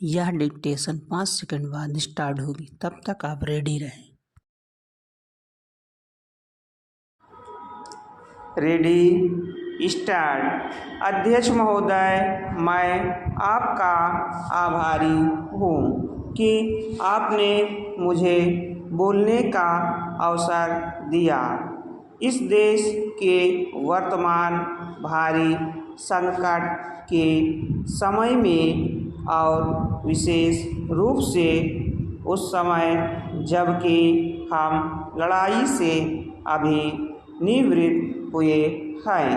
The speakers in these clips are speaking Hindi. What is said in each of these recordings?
यह डिक्टेशन 5 सेकंड बाद स्टार्ट होगी, तब तक आप रेडी रहें। Ready start. अध्यक्ष महोदय, मैं आपका आभारी हूँ कि आपने मुझे बोलने का अवसर दिया। इस देश के वर्तमान भारी संकट के समय में और विशेष रूप से उस समय जबकि हम लड़ाई से अभी निवृत्त हुए हैं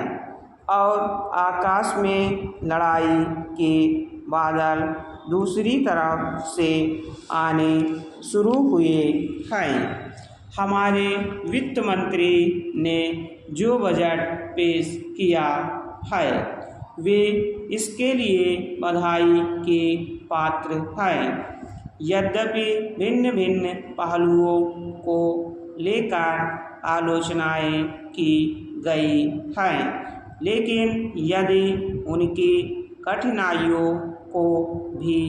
और आकाश में लड़ाई के बादल दूसरी तरफ से आने शुरू हुए हैं। हमारे वित्त मंत्री ने जो बजट पेश किया है वे इसके लिए बधाई के पात्र हैं। यद्यपि भिन्न भिन्न पहलुओं को लेकर आलोचनाएं की गई हैं, लेकिन यदि उनकी कठिनाइयों को भी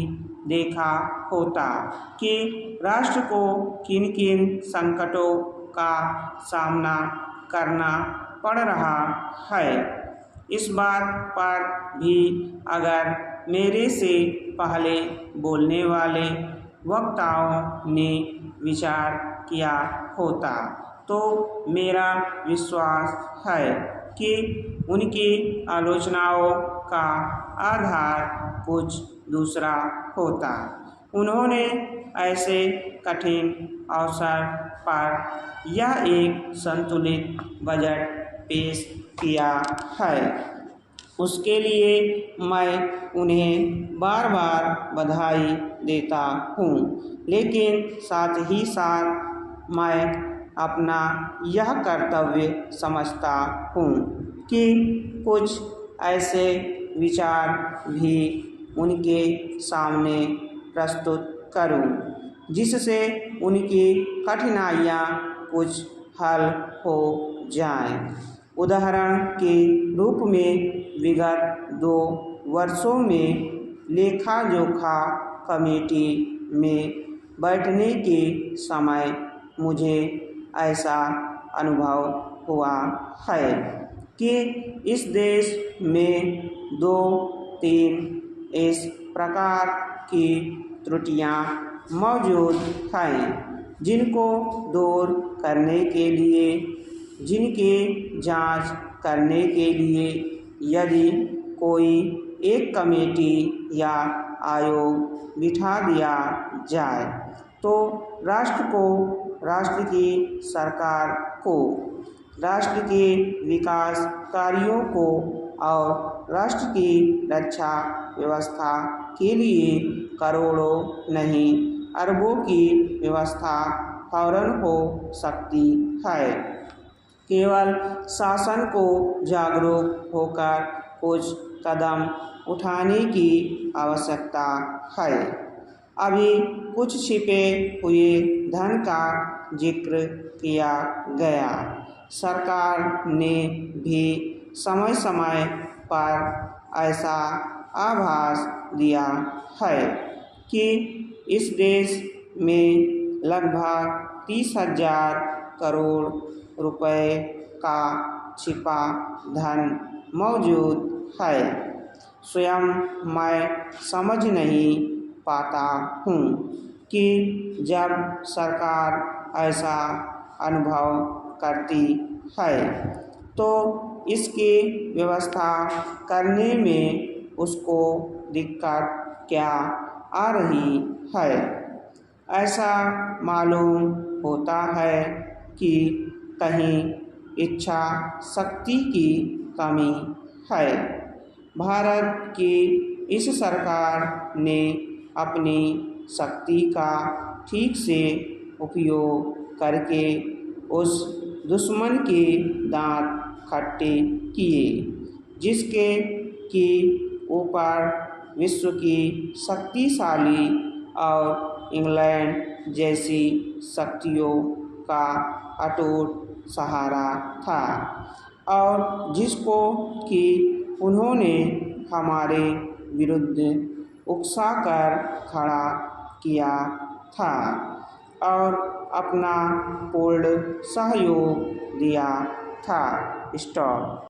देखा होता कि राष्ट्र को किन किन संकटों का सामना करना पड़ रहा है, इस बात पर भी अगर मेरे से पहले बोलने वाले वक्ताओं ने विचार किया होता तो मेरा विश्वास है कि उनकी आलोचनाओं का आधार कुछ दूसरा होता। उन्होंने ऐसे कठिन अवसर पर यह एक संतुलित बजट पेश किया है, उसके लिए मैं उन्हें बार बार बधाई देता हूँ, लेकिन साथ ही साथ मैं अपना यह कर्तव्य समझता हूँ कि कुछ ऐसे विचार भी उनके सामने प्रस्तुत करूँ जिससे उनकी कठिनाइयाँ कुछ हल हो जाएं। उदाहरण के रूप में विगत 2 वर्षों में लेखा जोखा कमेटी में बैठने के समय मुझे ऐसा अनुभव हुआ है कि इस देश में 2-3 इस प्रकार की त्रुटियां मौजूद हैं जिनको दूर करने के लिए, जिनकी जांच करने के लिए यदि कोई एक कमेटी या आयोग बिठा दिया जाए तो राष्ट्र को, राष्ट्र की सरकार को, राष्ट्र के विकास कार्यों को और राष्ट्र की रक्षा व्यवस्था के लिए करोड़ों नहीं अरबों की व्यवस्था फौरन हो सकती है। केवल शासन को जागरूक होकर कुछ कदम उठाने की आवश्यकता है। अभी कुछ छिपे हुए धन का जिक्र किया गया। सरकार ने भी समय समय पर ऐसा आभास दिया है कि इस देश में लगभग 30,000 करोड़ रुपए का छिपा धन मौजूद है। स्वयं मैं समझ नहीं पाता हूँ कि जब सरकार ऐसा अनुभव करती है तो इसकी व्यवस्था करने में उसको दिक्कत क्या आ रही है। ऐसा मालूम होता है कि कहीं इच्छा शक्ति की कमी है। भारत की इस सरकार ने अपनी शक्ति का ठीक से उपयोग करके उस दुश्मन के दांत खट्टे किए जिसके कि ऊपर विश्व की शक्तिशाली और इंग्लैंड जैसी शक्तियों का अटूट सहारा था और जिसको कि उन्होंने हमारे विरुद्ध उकसाकर खड़ा किया था और अपना पूर्ण सहयोग दिया था। स्टॉप।